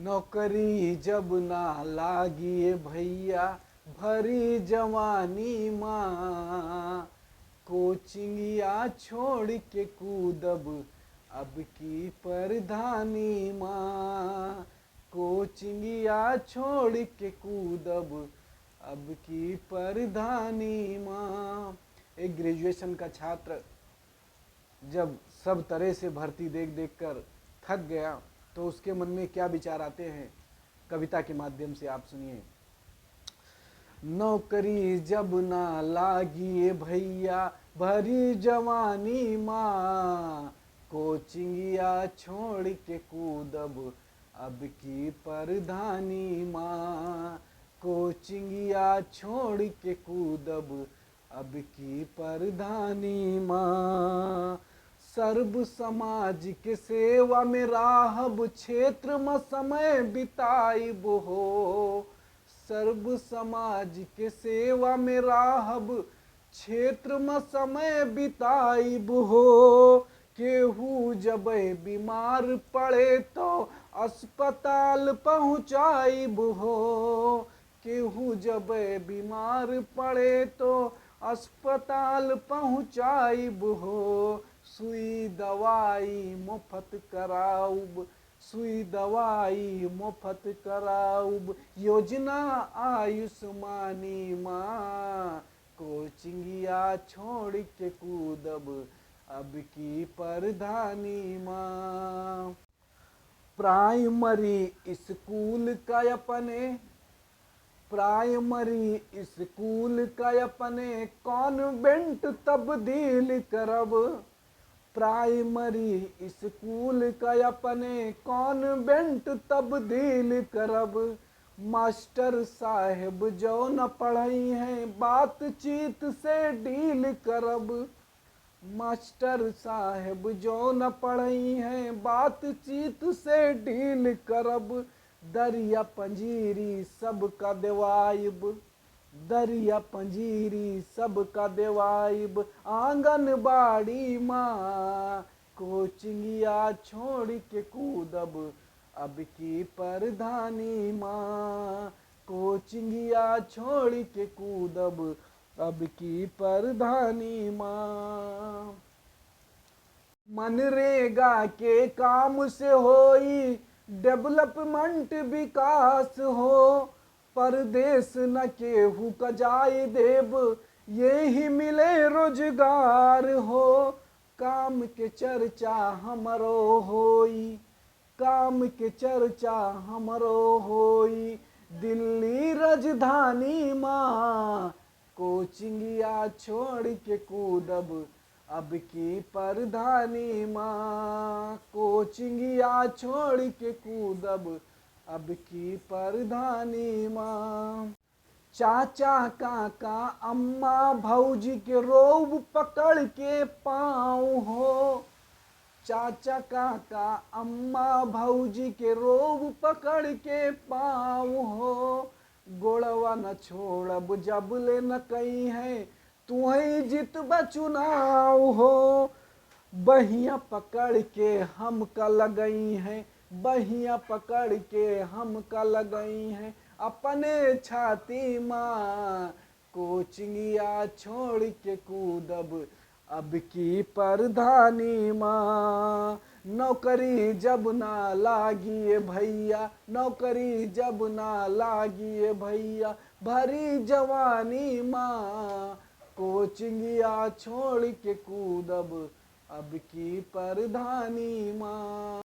नौकरी जब ना लागी भैया भरी जवानी माँ, कोचिंगिया छोड़ के कूदब अब की परधानी माँ, कोचिंगिया छोड़ के कूदब अब की परधानी माँ। एक ग्रेजुएशन का छात्र जब सब तरह से भर्ती देख देख कर थक गया तो उसके मन में क्या विचार आते हैं, कविता के माध्यम से आप सुनिए। नौकरी जब ना लागी भैया भरी जवानी माँ, कोचिंगिया छोड़ के कूदब अब की परधानी माँ, कोचिंगिया छोड़ के कूदब अब की परधानी माँ। सर्व समाज के सेवा में राहब क्षेत्र में समय बिताइब हो, सर्व समाज के सेवा में राहब क्षेत्र में समय बिताइब हो। केहू जब बीमार पड़े तो अस्पताल पहुँचाइब हो, केहू जब बीमार पड़े तो अस्पताल पहुँचाइब हो। सुई दवाई मुफ्त कराऊब, सुई दवाई मुफ्त कराऊब, योजना आयुष्मानी माँ, कोचिंगिया छोड़ के कूदब अब की परधानी माँ। प्राइमरी स्कूल का अपने, प्राइमरी स्कूल का अपने कॉन्वेंट तब्दील करब, प्राइमरी स्कूल का अपने कॉन्वेंट तब्दील करब। मास्टर साहेब जो न पढ़ई हैं बातचीत से डील करब, मास्टर साहेब जो न पढ़ई हैं बातचीत से डील करब। दरिया पंजीरी सबका देवाइब, दरिया पंजीरी सबका देवाइब, आंगनबाड़ी माँ, कोचिंगिया छोड़ के कूदब अब की परधानी माँ, कोचिंगिया छोड़ के कूदब अब की परधानी माँ। मनरेगा के काम से होई डेवलपमेंट विकास हो, परदेश न केहू का जाय देब ये ही मिले रोजगार हो। काम के चर्चा हमरो होई, काम के चर्चा हमरो होई, दिल्ली राजधानी माँ, कोचिंगिया छोड़ के कूदब अब की परधानी माँ, कोचिंगिया छोड़ के कूदब अब की परधानी माँ। चाचा काका अम्मा भौजी के रोब पकड़ के पाँव हो, चाचा काका अम्मा भौजी के रोब पकड़ के पाँव हो। गोड़वा न छोड़ब जब ले न कही है तुम्हें जितब चुनाव हो। बहिया पकड़ के हम का लगई हैं, बहिया पकड़ के हम का लगई हैं अपने छाती माँ, कोचिंगिया छोड़ के कूदब अब की परधानी माँ। नौकरी जब ना लागी भैया, नौकरी जब ना लागी भैया भरी जवानी माँ, कोचिंगिया छोड़ के कूदब अब की परधानी माँ।